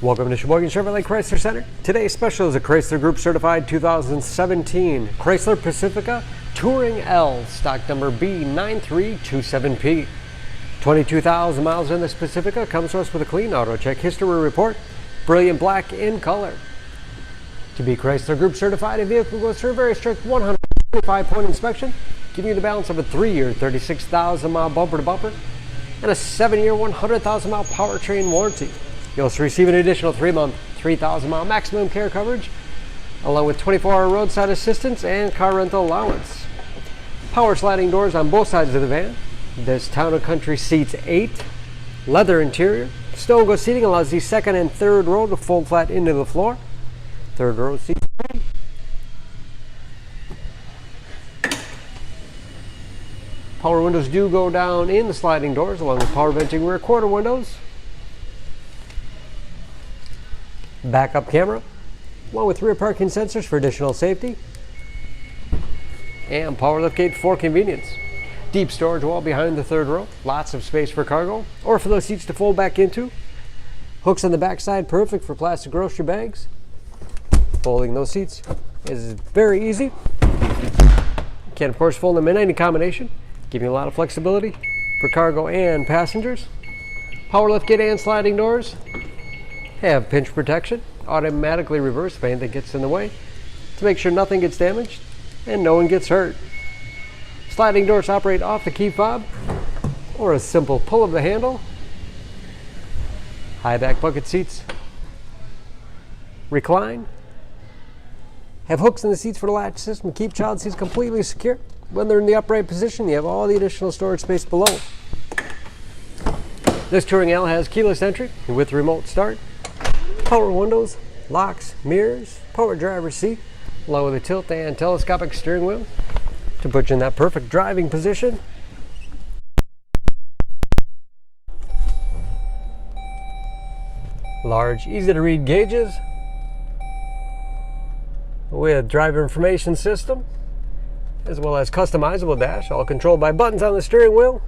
Welcome to Sheboygan Chevrolet Chrysler Center. Today's special is a Chrysler Group certified 2017 Chrysler Pacifica Touring L, stock number B9327P. 22,000 miles in this Pacifica, comes to us with a clean auto check history report, brilliant black in color. To be Chrysler Group certified, a vehicle goes through a very strict 125-point inspection, giving you the balance of a 3-year, 36,000 mile bumper to bumper, and a 7-year, 100,000 mile powertrain warranty. You'll also receive an additional 3-month, 3,000 mile maximum care coverage, along with 24-hour roadside assistance and car rental allowance. Power sliding doors on both sides of the van. This Town & Country seats 8. Leather interior. Stow-and-go seating allows the second and third row to fold flat into the floor. Third row seats 3. Power windows do go down in the sliding doors, along with power venting rear quarter windows. Backup camera, along with rear parking sensors for additional safety. And power liftgate for convenience. Deep storage wall behind the third row. Lots of space for cargo, or for those seats to fold back into. Hooks on the back side, perfect for plastic grocery bags. Folding those seats is very easy. You can, of course, fold them in any combination, giving you a lot of flexibility for cargo and passengers. Power liftgate and sliding doors have pinch protection, automatically reverse if anything gets in the way, to make sure nothing gets damaged and no one gets hurt. Sliding doors operate off the key fob or a simple pull of the handle. High back bucket seats recline. Have hooks in the seats for the latch system to keep child seats completely secure. When they're in the upright position, you have all the additional storage space below. This Touring L has keyless entry with remote start. Power windows, locks, mirrors, power driver's seat, along with a tilt and telescopic steering wheel to put you in that perfect driving position. Large, easy to read gauges with driver information system, as well as customizable dash, all controlled by buttons on the steering wheel.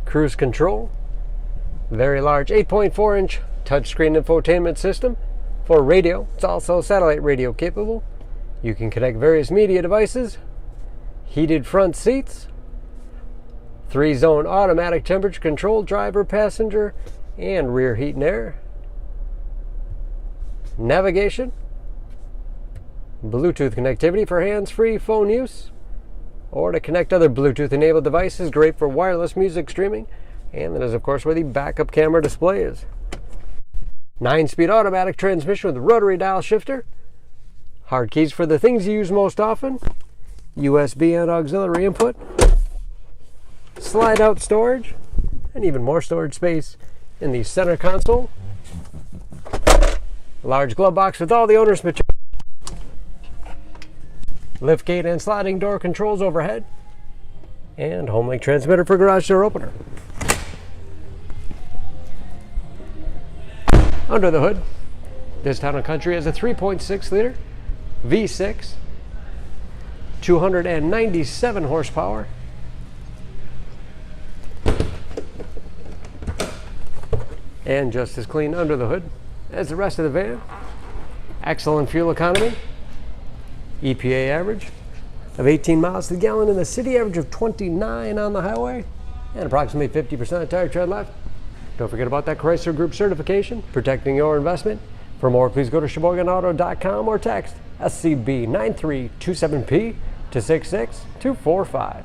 Cruise control, very large 8.4-inch touchscreen infotainment system for radio. It's also satellite radio capable. You can connect various media devices. Heated front seats. 3-zone automatic temperature control, driver, passenger, and rear heat and air. Navigation. Bluetooth connectivity for hands-free phone use, or to connect other Bluetooth-enabled devices. Great for wireless music streaming. And that is, of course, where the backup camera display is. 9-speed automatic transmission with rotary dial shifter. Hard keys for the things you use most often. USB and auxiliary input. Slide out storage. And even more storage space in the center console. Large glove box with all the owner's material. Liftgate and sliding door controls overhead. And HomeLink transmitter for garage door opener. Under the hood, this Town & Country has a 3.6-liter V6, 297 horsepower, and just as clean under the hood as the rest of the van. Excellent fuel economy, EPA average of 18 miles to the gallon in the city, average of 29 on the highway, and approximately 50% of tire tread left. Don't forget about that Chrysler Group certification, protecting your investment. For more, please go to SheboyganAuto.com or text SCB9327P to 66245.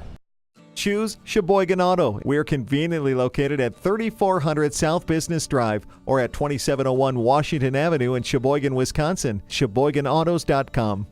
Choose Sheboygan Auto. We're conveniently located at 3400 South Business Drive or at 2701 Washington Avenue in Sheboygan, Wisconsin. SheboyganAutos.com.